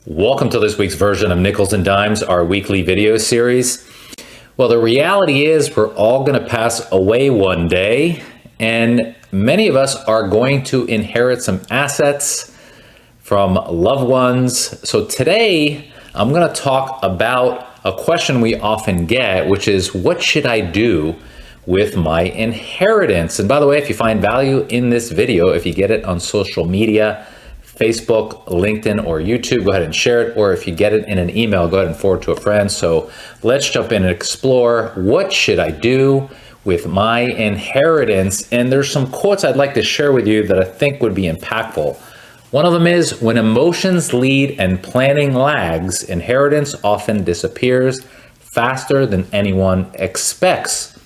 Welcome to this week's version of Nickels and Dimes, our weekly video series. Well, the reality is we're all going to pass away one day, and many of us are going to inherit some assets from loved ones. So today, I'm going to talk about a question we often get, which is, what should I do with my inheritance? And by the way, if you find value in this video, if you get it on social media, Facebook, LinkedIn, or YouTube, go ahead and share it. Or if you get it in an email, go ahead and forward to a friend. So let's jump in and explore, what should I do with my inheritance? And there's some quotes I'd like to share with you that I think would be impactful. One of them is, when emotions lead and planning lags, inheritance often disappears faster than anyone expects.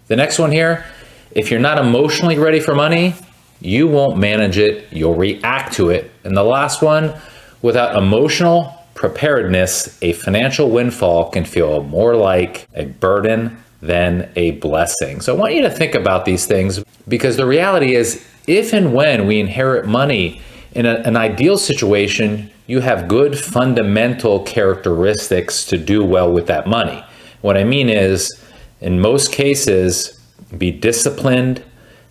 The next one here, if you're not emotionally ready for money, you won't manage it, you'll react to it. And the last one, without emotional preparedness, a financial windfall can feel more like a burden than a blessing. So I want you to think about these things, because the reality is, if and when we inherit money, in an ideal situation, you have good fundamental characteristics to do well with that money. What I mean is, in most cases, be disciplined,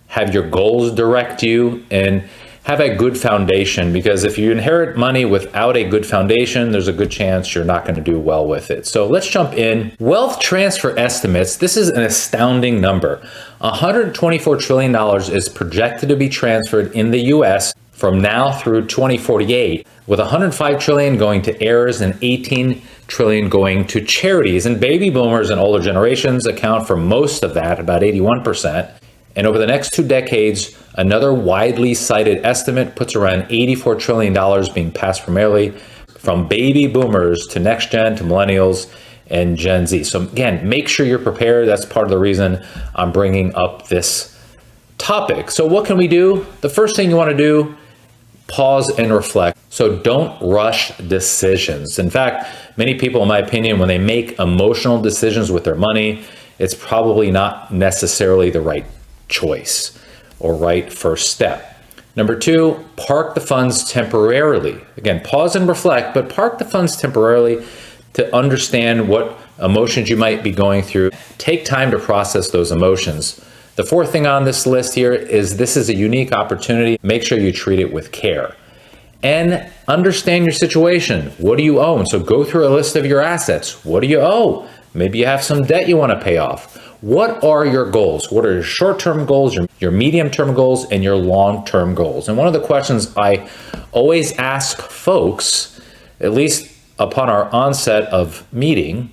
have your goals direct you, and have a good foundation, because if you inherit money without a good foundation, there's a good chance you're not going to do well with it. So let's jump in. Wealth transfer estimates, this is an astounding number. $124 trillion is projected to be transferred in the US from now through 2048, with $105 trillion going to heirs and $18 trillion going to charities. And baby boomers and older generations account for most of that, about 81%. And over the next 2 decades, another widely cited estimate puts around $84 trillion being passed primarily from baby boomers to next gen, to millennials and Gen Z. So again, make sure you're prepared. That's part of the reason I'm bringing up this topic. So what can we do? The first thing you want to do, pause and reflect. So don't rush decisions. In fact, many people, in my opinion, when they make emotional decisions with their money, it's probably not necessarily the right choice or right first step. Number 2, park the funds temporarily. Again, pause and reflect, but park the funds temporarily to understand what emotions you might be going through. Take time to process those emotions. The 4th thing on this list here is, this is a unique opportunity. Make sure you treat it with care and understand your situation. What do you own? So go through a list of your assets. What do you owe? Maybe you have some debt you want to pay off. What are your goals? What are your short-term goals, your medium-term goals, and your long-term goals? And one of the questions I always ask folks, at least upon our onset of meeting,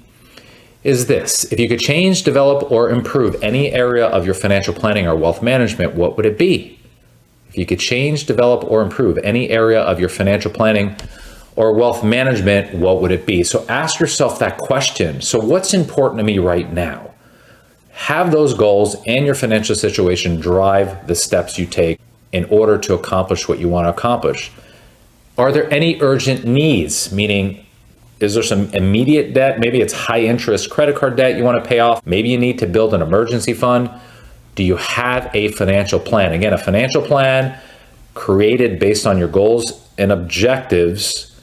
is this: if you could change, develop, or improve any area of your financial planning or wealth management, what would it be? If you could change, develop, or improve any area of your financial planning or wealth management, what would it be? So ask yourself that question. So what's important to me right now? Have those goals and your financial situation drive the steps you take in order to accomplish what you want to accomplish. Are there any urgent needs? Meaning, is there some immediate debt? Maybe it's high interest credit card debt you want to pay off. Maybe you need to build an emergency fund. Do you have a financial plan? Again, a financial plan created based on your goals and objectives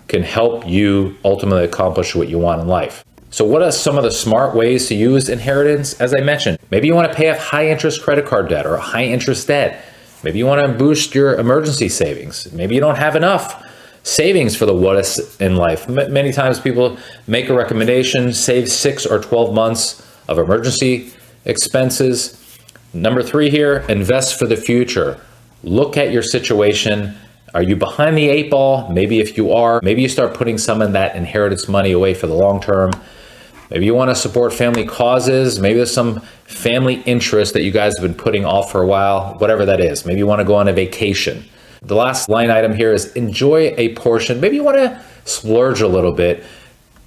can help you ultimately accomplish what you want in life. So what are some of the smart ways to use inheritance? As I mentioned, maybe you want to pay off high interest credit card debt or high interest debt. Maybe you want to boost your emergency savings. Maybe you don't have enough savings for the what is in life. Many times people make a recommendation, save 6 or 12 months of emergency expenses. Number 3 here, invest for the future. Look at your situation. Are you behind the 8 ball? Maybe if you are, maybe you start putting some of that inheritance money away for the long term. Maybe you want to support family causes. Maybe there's some family interest that you guys have been putting off for a while, whatever that is. Maybe you want to go on a vacation. The last line item here is, enjoy a portion. Maybe you want to splurge a little bit,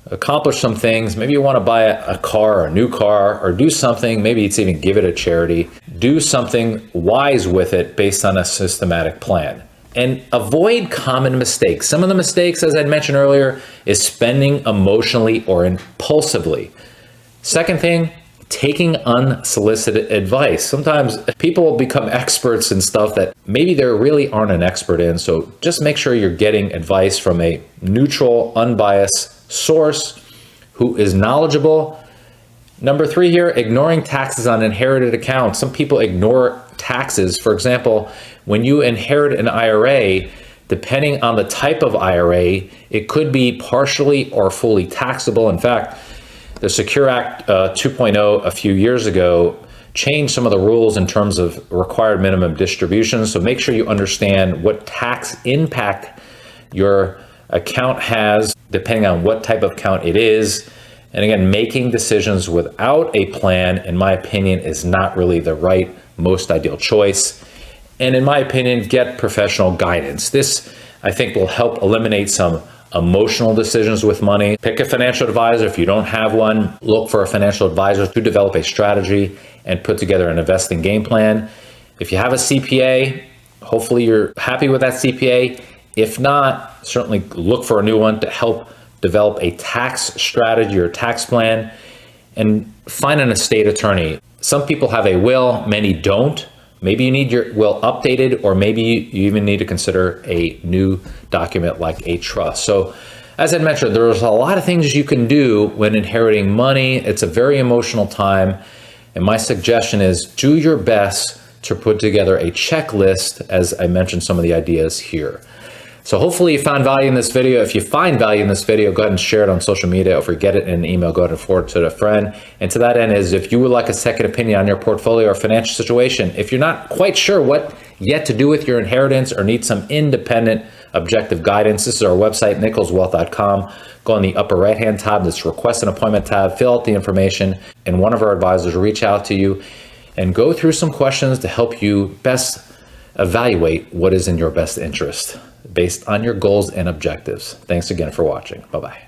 accomplish some things. Maybe you want to buy a car or a new car, or do something. Maybe it's even give it a charity. Do something wise with it based on a systematic plan. And avoid common mistakes. Some of the mistakes, as I mentioned earlier, is spending emotionally or impulsively. Second thing, taking unsolicited advice. Sometimes people will become experts in stuff that maybe they really aren't an expert in. So just make sure you're getting advice from a neutral, unbiased source who is knowledgeable. Number 3 here, ignoring taxes on inherited accounts. Some people ignore taxes. For example, when you inherit an IRA, depending on the type of IRA, it could be partially or fully taxable. In fact, the Secure Act 2.0 a few years ago changed some of the rules in terms of required minimum distributions. So make sure you understand what tax impact your account has, depending on what type of account it is. And again, making decisions without a plan, in my opinion, is not really the right, most ideal choice. And in my opinion, get professional guidance. This, I think, will help eliminate some emotional decisions with money. Pick a financial advisor. If you don't have one, look for a financial advisor to develop a strategy and put together an investing game plan. If you have a CPA, hopefully you're happy with that CPA. If not, certainly look for a new one to help develop a tax strategy or tax plan, and find an estate attorney. Some people have a will, many don't. Maybe you need your will updated, or maybe you even need to consider a new document like a trust. So as I mentioned, there's a lot of things you can do when inheriting money. It's a very emotional time. And my suggestion is do your best to put together a checklist, as I mentioned some of the ideas here. So hopefully you found value in this video. If you find value in this video, go ahead and share it on social media. If you get it in an email, go ahead and forward it to a friend. And to that end is, if you would like a second opinion on your portfolio or financial situation, if you're not quite sure what yet to do with your inheritance or need some independent, objective guidance, this is our website, nicholswealth.com. Go on the upper right-hand tab, this request an appointment tab, fill out the information, and one of our advisors will reach out to you and go through some questions to help you best evaluate what is in your best interest based on your goals and objectives. Thanks again for watching. Bye-bye.